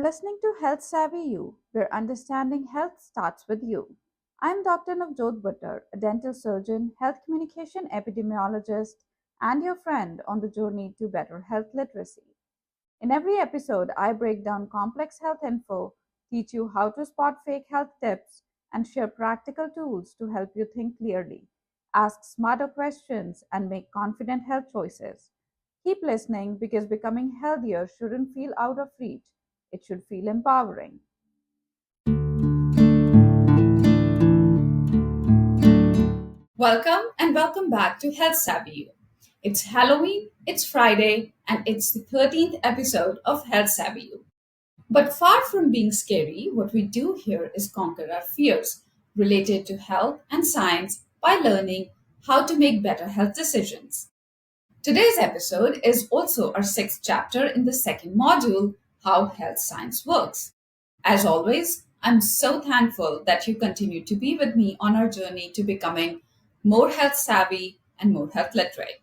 You're listening to Health Savvy You, where understanding health starts with you. I'm Dr. Navjot Buttar, a dental surgeon, health communication epidemiologist, and your friend on the journey to better health literacy. In every episode, I break down complex health info, teach you how to spot fake health tips, and share practical tools to help you think clearly, ask smarter questions, and make confident health choices. Keep listening because becoming healthier shouldn't feel out of reach, it should feel empowering. Welcome and welcome back to Health Savvy You. It's Halloween, it's Friday, and it's the 13th episode of Health Savvy You. But far from being scary, what we do here is conquer our fears related to health and science by learning how to make better health decisions. Today's episode is also our sixth chapter in the second module, How Health Science Works. As always, I'm so thankful that you continue to be with me on our journey to becoming more health savvy and more health literate.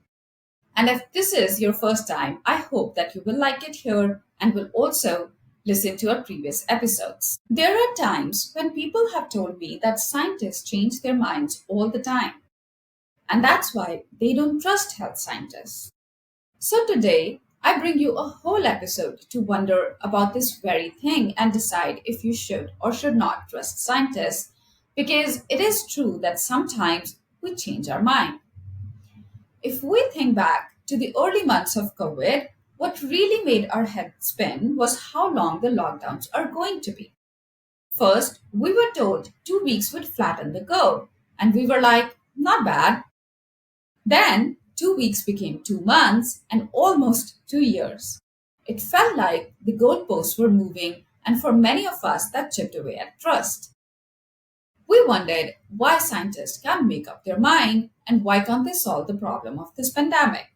And if this is your first time, I hope that you will like it here and will also listen to our previous episodes. There are times when people have told me that scientists change their minds all the time, and that's why they don't trust health scientists. So today, I bring you a whole episode to wonder about this very thing and decide if you should or should not trust scientists, because it is true that sometimes we change our mind. If we think back to the early months of COVID, what really made our head spin was how long the lockdowns are going to be. First, we were told 2 weeks would flatten the curve, and we were like, not bad. Then 2 weeks became 2 months and almost 2 years. It felt like the goalposts were moving, and for many of us, that chipped away at trust. We wondered why scientists can't make up their mind and why can't they solve the problem of this pandemic.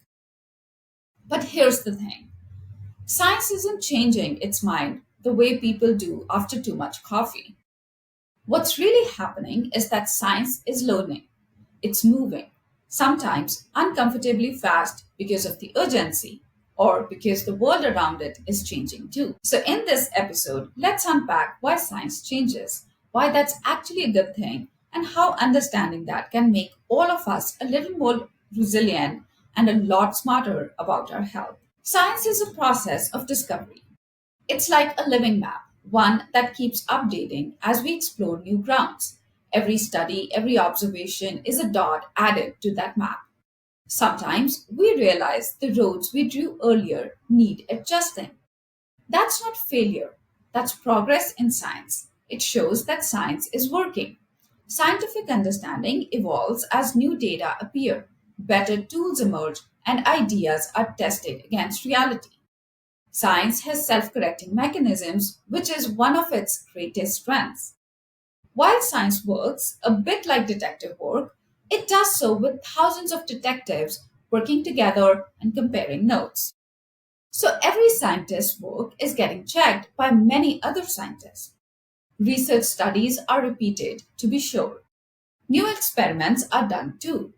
But here's the thing, science isn't changing its mind the way people do after too much coffee. What's really happening is that science is learning. It's moving, sometimes uncomfortably fast because of the urgency or because the world around it is changing too. So, in this episode, let's unpack why science changes, why that's actually a good thing, and how understanding that can make all of us a little more resilient and a lot smarter about our health. Science is a process of discovery. It's like a living map, one that keeps updating as we explore new grounds. Every study, every observation is a dot added to that map. Sometimes we realize the roads we drew earlier need adjusting. That's not failure, that's progress in science. It shows that science is working. Scientific understanding evolves as new data appear, better tools emerge, and ideas are tested against reality. Science has self correcting mechanisms, which is one of its greatest strengths. While science works a bit like detective work, it does so with thousands of detectives working together and comparing notes. So every scientist's work is getting checked by many other scientists. Research studies are repeated to be sure. New experiments are done too.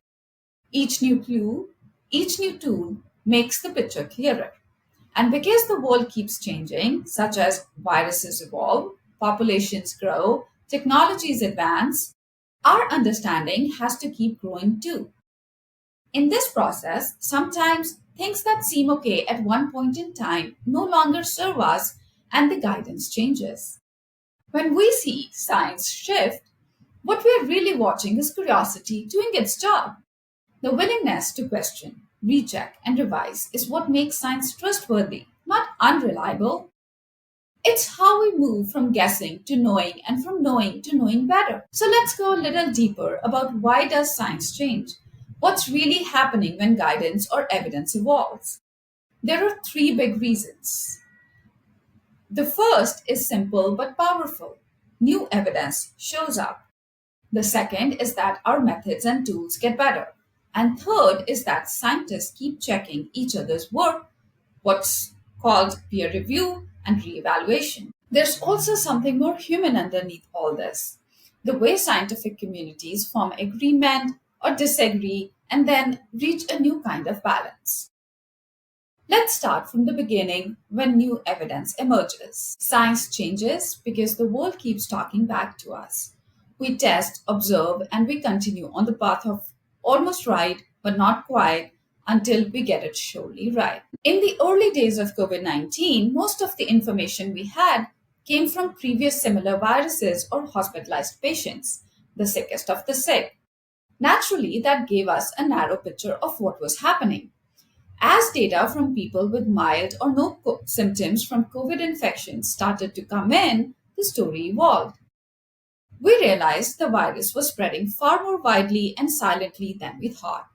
Each new clue, each new tool makes the picture clearer. And because the world keeps changing, such as viruses evolve, populations grow, technologies advance, our understanding has to keep growing too. In this process, sometimes things that seem okay at one point in time no longer serve us and the guidance changes. When we see science shift, what we're really watching is curiosity doing its job. The willingness to question, recheck, and revise is what makes science trustworthy, not unreliable. It's how we move from guessing to knowing and from knowing to knowing better. So let's go a little deeper about why does science change? What's really happening when guidance or evidence evolves? There are three big reasons. The first is simple but powerful. New evidence shows up. The second is that our methods and tools get better. And third is that scientists keep checking each other's work, what's called peer review and reevaluation. There's also something more human underneath all this. The way scientific communities form agreement or disagree and then reach a new kind of balance. Let's start from the beginning when new evidence emerges. Science changes because the world keeps talking back to us. We test, observe, and we continue on the path of almost right, but not quite, until we get it surely right. In the early days of COVID 19, most of the information we had came from previous similar viruses or hospitalized patients, the sickest of the sick. Naturally, that gave us a narrow picture of what was happening. As data from people with mild or no symptoms from COVID infections started to come in, the story evolved. We realized the virus was spreading far more widely and silently than we thought.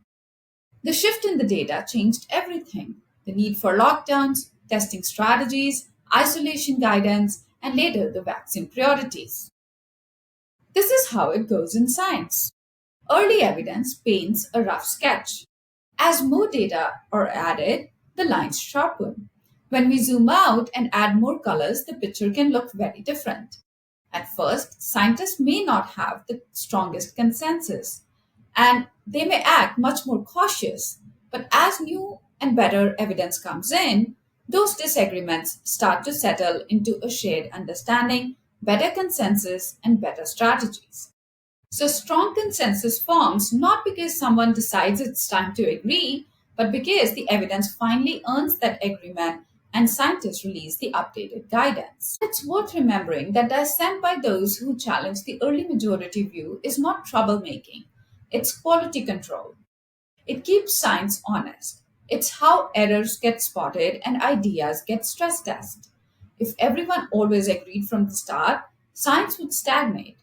The shift in the data changed everything: the need for lockdowns, testing strategies, isolation guidance, and later the vaccine priorities. This is how it goes in science. Early evidence paints a rough sketch. As more data are added, the lines sharpen. When we zoom out and add more colors, the picture can look very different. At first, scientists may not have the strongest consensus, and they may act much more cautious. But as new and better evidence comes in, those disagreements start to settle into a shared understanding, better consensus, and better strategies. So, strong consensus forms not because someone decides it's time to agree, but because the evidence finally earns that agreement and scientists release the updated guidance. It's worth remembering that dissent by those who challenge the early majority view is not troublemaking, it's quality control. It keeps science honest. It's how errors get spotted and ideas get stress tested. If everyone always agreed from the start, science would stagnate.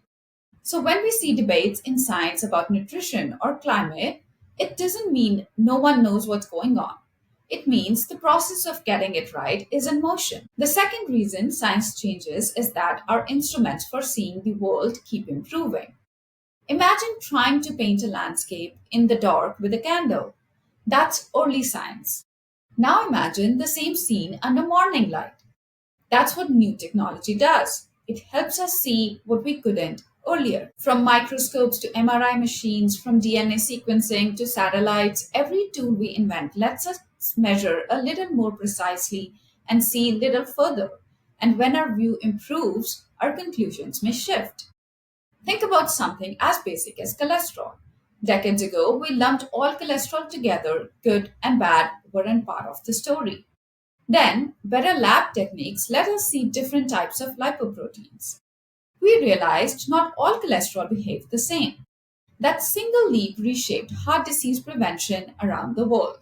So, when we see debates in science about nutrition or climate, it doesn't mean no one knows what's going on. It means the process of getting it right is in motion. The second reason science changes is that our instruments for seeing the world keep improving. Imagine trying to paint a landscape in the dark with a candle. That's early science. Now imagine the same scene under morning light. That's what new technology does. It helps us see what we couldn't earlier. From microscopes to MRI machines, from DNA sequencing to satellites, every tool we invent lets us measure a little more precisely and see a little further. And when our view improves, our conclusions may shift. Think about something as basic as cholesterol. Decades ago, we lumped all cholesterol together, good and bad weren't part of the story. Then, better lab techniques let us see different types of lipoproteins. We realized not all cholesterol behaved the same. That single leap reshaped heart disease prevention around the world.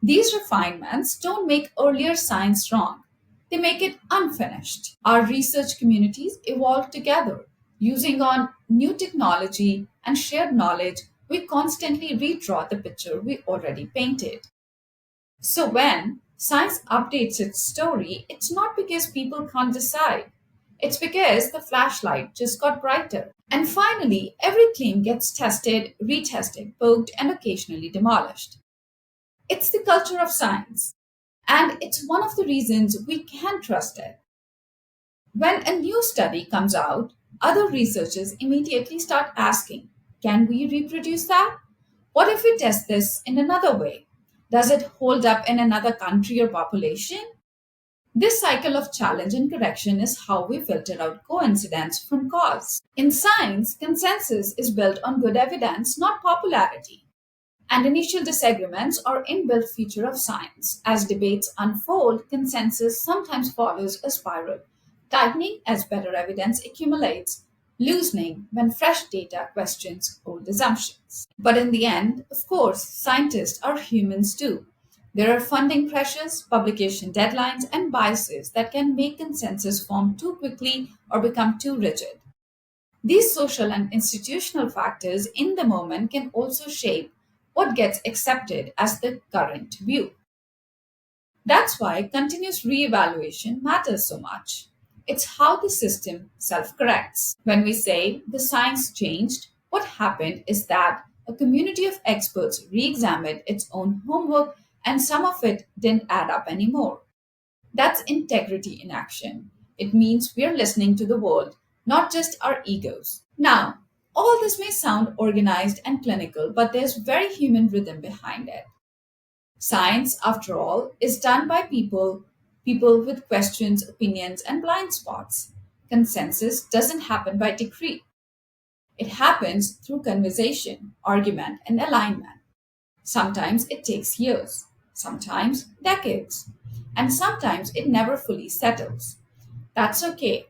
These refinements don't make earlier science wrong, they make it unfinished. Our research communities evolved together. Using on new technology and shared knowledge, we constantly redraw the picture we already painted. So when science updates its story, it's not because people can't decide. It's because the flashlight just got brighter. And finally, every claim gets tested, retested, poked, and occasionally demolished. It's the culture of science, and it's one of the reasons we can trust it. When a new study comes out, other researchers immediately start asking, can we reproduce that? What if we test this in another way? Does it hold up in another country or population? This cycle of challenge and correction is how we filter out coincidence from cause. In science, consensus is built on good evidence, not popularity. And initial disagreements are inbuilt feature of science. As debates unfold, consensus sometimes follows a spiral, tightening as better evidence accumulates, loosening when fresh data questions old assumptions. But in the end, of course, scientists are humans too. There are funding pressures, publication deadlines, and biases that can make consensus form too quickly or become too rigid. These social and institutional factors in the moment can also shape what gets accepted as the current view. That's why continuous reevaluation matters so much. It's how the system self corrects. When we say the science changed, what happened is that a community of experts re examined its own homework and some of it didn't add up anymore. That's integrity in action. It means we're listening to the world, not just our egos. Now, all this may sound organized and clinical, but there's very human rhythm behind it. Science, after all, is done by people with questions, opinions, and blind spots. Consensus doesn't happen by decree. It happens through conversation, argument, and alignment. Sometimes it takes years, sometimes decades, and sometimes it never fully settles. That's okay.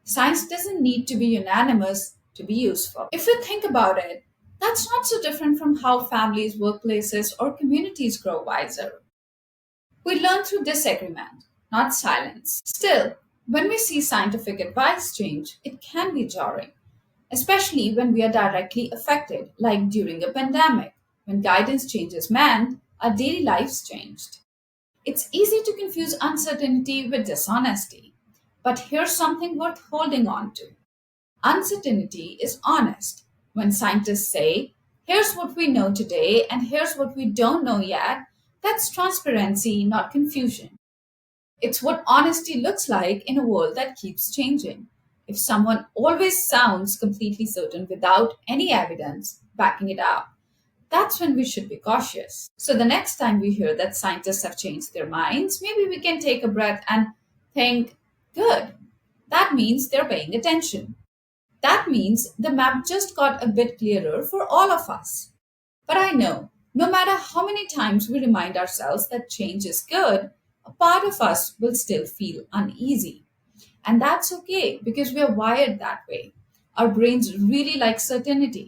Science doesn't need to be unanimous to be useful. If you think about it, that's not so different from how families, workplaces, or communities grow wiser. We learn through disagreement, not silence. Still, when we see scientific advice change, it can be jarring, especially when we are directly affected, like during a pandemic, when guidance changes meant our daily lives changed. It's easy to confuse uncertainty with dishonesty, but here's something worth holding on to. Uncertainty is honest. When scientists say, here's what we know today and here's what we don't know yet, that's transparency, not confusion. It's what honesty looks like in a world that keeps changing. If someone always sounds completely certain without any evidence backing it up, that's when we should be cautious. So the next time we hear that scientists have changed their minds, maybe we can take a breath and think, good, that means they're paying attention. That means the map just got a bit clearer for all of us. But I know, no matter how many times we remind ourselves that change is good, a part of us will still feel uneasy. And that's okay because we are wired that way. Our brains really like certainty.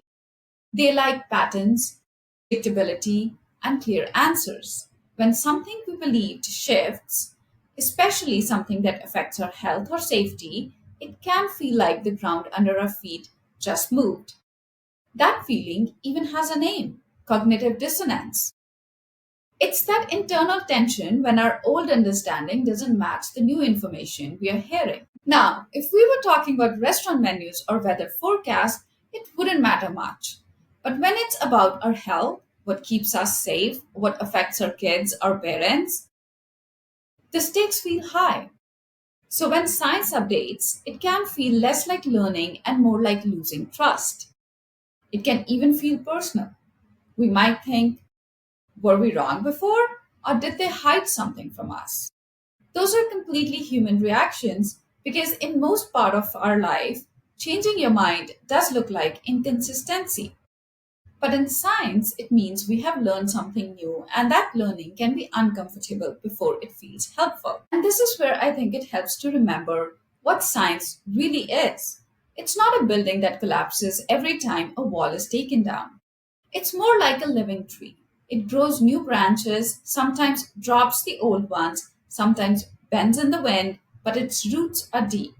They like patterns, predictability, and clear answers. When something we believed shifts, especially something that affects our health or safety, it can feel like the ground under our feet just moved. That feeling even has a name: cognitive dissonance. It's that internal tension when our old understanding doesn't match the new information we are hearing. Now, if we were talking about restaurant menus or weather forecasts, it wouldn't matter much. But when it's about our health, what keeps us safe, what affects our kids, our parents, the stakes feel high. So when science updates, it can feel less like learning and more like losing trust. It can even feel personal. We might think, were we wrong before? Or did they hide something from us? Those are completely human reactions because in most part of our life, changing your mind does look like inconsistency. But in science, it means we have learned something new, and that learning can be uncomfortable before it feels helpful. And this is where I think it helps to remember what science really is. It's not a building that collapses every time a wall is taken down. It's more like a living tree. It grows new branches, sometimes drops the old ones, sometimes bends in the wind, but its roots are deep.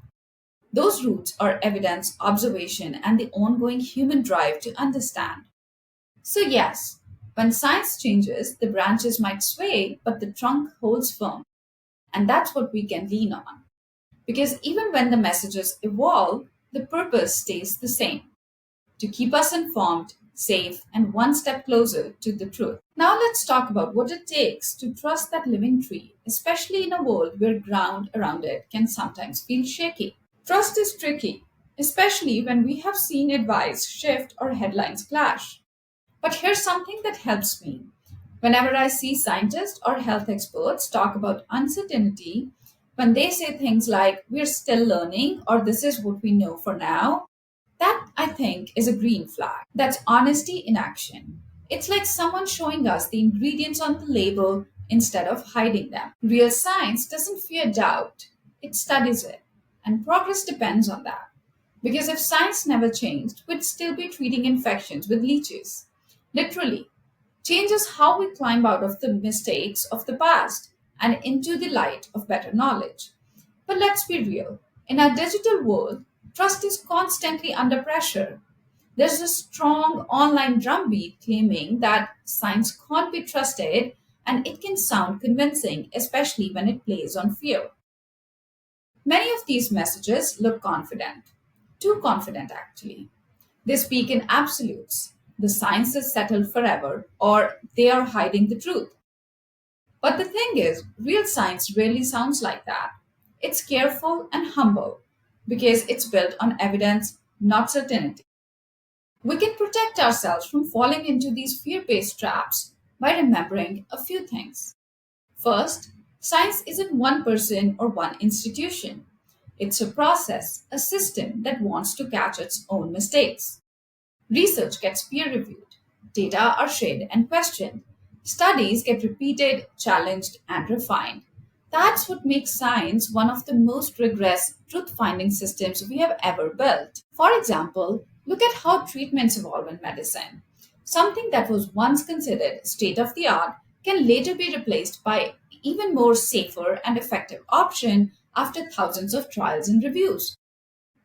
Those roots are evidence, observation, and the ongoing human drive to understand. So, yes, when science changes, the branches might sway, but the trunk holds firm. And that's what we can lean on. Because even when the messages evolve, the purpose stays the same: to keep us informed, safe, and one step closer to the truth. Now, let's talk about what it takes to trust that living tree, especially in a world where ground around it can sometimes feel shaky. Trust is tricky, especially when we have seen advice shift or headlines clash. But here's something that helps me. Whenever I see scientists or health experts talk about uncertainty, when they say things like, we're still learning, or this is what we know for now, that I think is a green flag. That's honesty in action. It's like someone showing us the ingredients on the label instead of hiding them. Real science doesn't fear doubt, it studies it. And progress depends on that. Because if science never changed, we'd still be treating infections with leeches. Literally, change is how we climb out of the mistakes of the past and into the light of better knowledge. But let's be real. In our digital world, trust is constantly under pressure. There's a strong online drumbeat claiming that science can't be trusted, and it can sound convincing, especially when it plays on fear. Many of these messages look confident, too confident actually. They speak in absolutes. The science is settled forever, or they are hiding the truth. But the thing is, real science rarely sounds like that. It's careful and humble because it's built on evidence, not certainty. We can protect ourselves from falling into these fear based traps by remembering a few things. First, science isn't one person or one institution. It's a process, a system that wants to catch its own mistakes. Research gets peer reviewed, data are shared and questioned, studies get repeated, challenged, and refined. That's what makes science one of the most rigorous truth finding systems we have ever built. For example, look at how treatments evolve in medicine. Something that was once considered state of the art can later be replaced by even more safer and effective option after thousands of trials and reviews.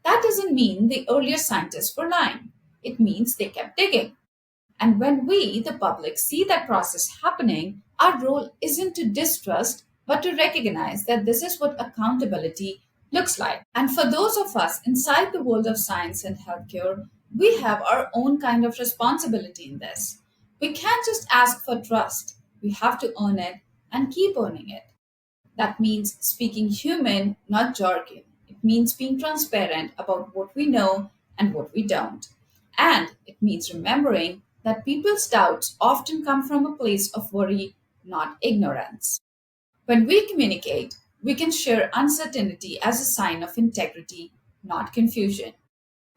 That doesn't mean the earlier scientists were lying. It means they kept digging. And when we, the public, see that process happening, our role isn't to distrust, but to recognize that this is what accountability looks like. And for those of us inside the world of science and healthcare, we have our own kind of responsibility in this. We can't just ask for trust, we have to earn it and keep earning it. That means speaking human, not jargon. It means being transparent about what we know and what we don't. And it means remembering that people's doubts often come from a place of worry, not ignorance. When we communicate, we can share uncertainty as a sign of integrity, not confusion.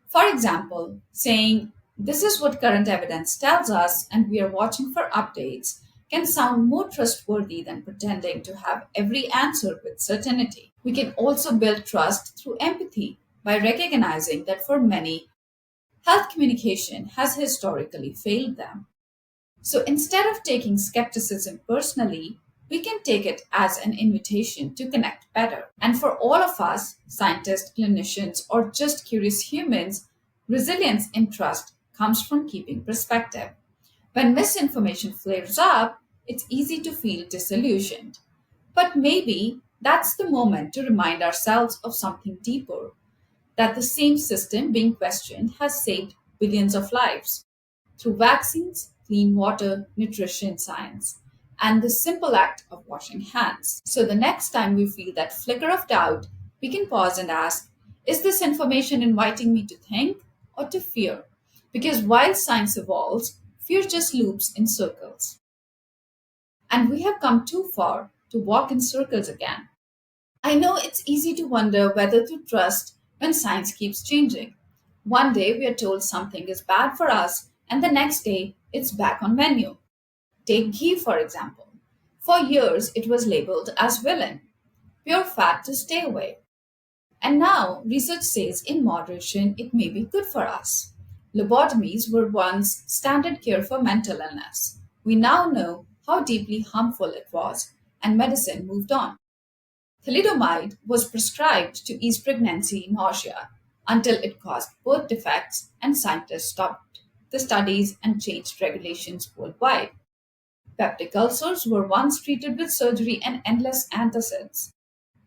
For example, saying, "This is what current evidence tells us, and we are watching for updates," can sound more trustworthy than pretending to have every answer with certainty. We can also build trust through empathy by recognizing that for many, health communication has historically failed them. So instead of taking skepticism personally, we can take it as an invitation to connect better. And for all of us, scientists, clinicians, or just curious humans, resilience in trust comes from keeping perspective. When misinformation flares up, it's easy to feel disillusioned. But maybe that's the moment to remind ourselves of something deeper, that the same system being questioned has saved billions of lives through vaccines, clean water, nutrition science, and the simple act of washing hands. So the next time we feel that flicker of doubt, we can pause and ask, is this information inviting me to think or to fear? Because while science evolves, fear just loops in circles. And we have come too far to walk in circles again. I know it's easy to wonder whether to trust when science keeps changing. One day we are told something is bad for us, and the next day it's back on menu. Take ghee, for example. For years it was labeled as villain, pure fat to stay away. And now research says in moderation it may be good for us. Lobotomies were once standard care for mental illness. We now know how deeply harmful it was, and medicine moved on. Thalidomide was prescribed to ease pregnancy nausea until it caused birth defects, and scientists stopped the studies and changed regulations worldwide. Peptic ulcers were once treated with surgery and endless antacids.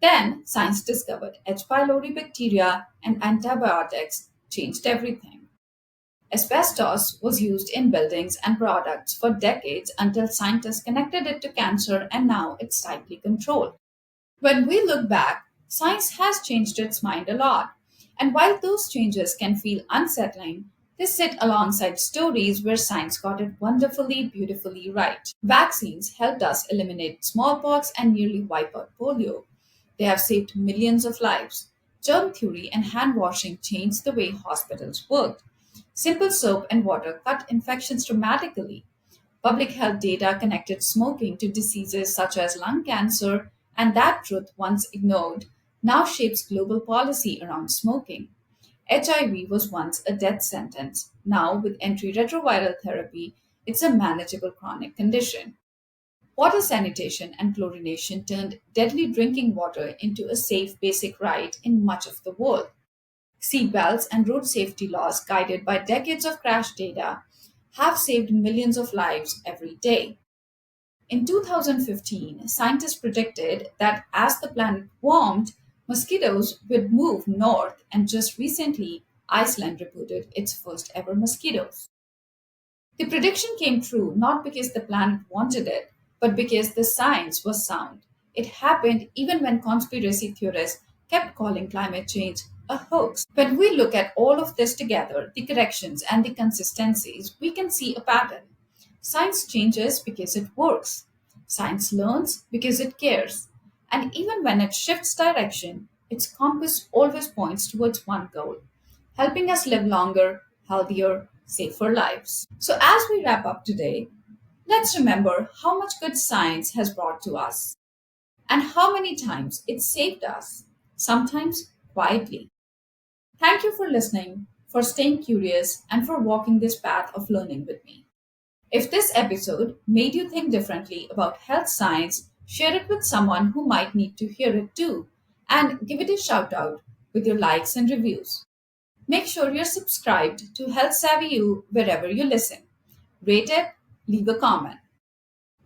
Then science discovered H. pylori bacteria and antibiotics changed everything. Asbestos was used in buildings and products for decades until scientists connected it to cancer, and now it's tightly controlled. When we look back, science has changed its mind a lot. And while those changes can feel unsettling, they sit alongside stories where science got it wonderfully, beautifully right. Vaccines helped us eliminate smallpox and nearly wipe out polio. They have saved millions of lives. Germ theory and hand washing changed the way hospitals worked. Simple soap and water cut infections dramatically. Public health data connected smoking to diseases such as lung cancer, and that truth, once ignored, now shapes global policy around smoking. HIV was once a death sentence. Now, with antiretroviral therapy, it's a manageable chronic condition. Water sanitation and chlorination turned deadly drinking water into a safe basic right in much of the world. Seatbelts and road safety laws, guided by decades of crash data, have saved millions of lives every day. In 2015, scientists predicted that as the planet warmed, mosquitoes would move north, and just recently, Iceland reported its first ever mosquitoes. The prediction came true not because the planet wanted it, but because the science was sound. It happened even when conspiracy theorists kept calling climate change a hoax. When we look at all of this together, the corrections and the consistencies, we can see a pattern. Science changes because it works. Science learns because it cares. And even when it shifts direction, its compass always points towards one goal: helping us live longer, healthier, safer lives. So, as we wrap up today, let's remember how much good science has brought to us and how many times it saved us, sometimes quietly. Thank you for listening, for staying curious, and for walking this path of learning with me. If this episode made you think differently about health science, share it with someone who might need to hear it too, and give it a shout out with your likes and reviews. Make sure you're subscribed to Health Savvy You wherever you listen. Rate it, leave a comment.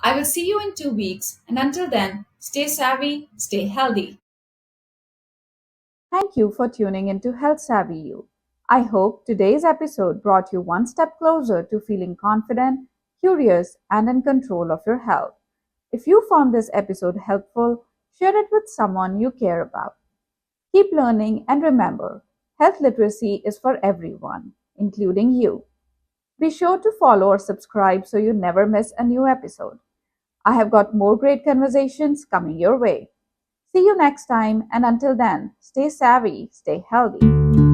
I will see you in 2 weeks, and until then, stay savvy, stay healthy. Thank you for tuning into Health Savvy You. I hope today's episode brought you one step closer to feeling confident, curious, and in control of your health. If you found this episode helpful, share it with someone you care about. Keep learning and remember, health literacy is for everyone, including you. Be sure to follow or subscribe so you never miss a new episode. I have got more great conversations coming your way. See you next time, and until then, stay savvy, stay healthy.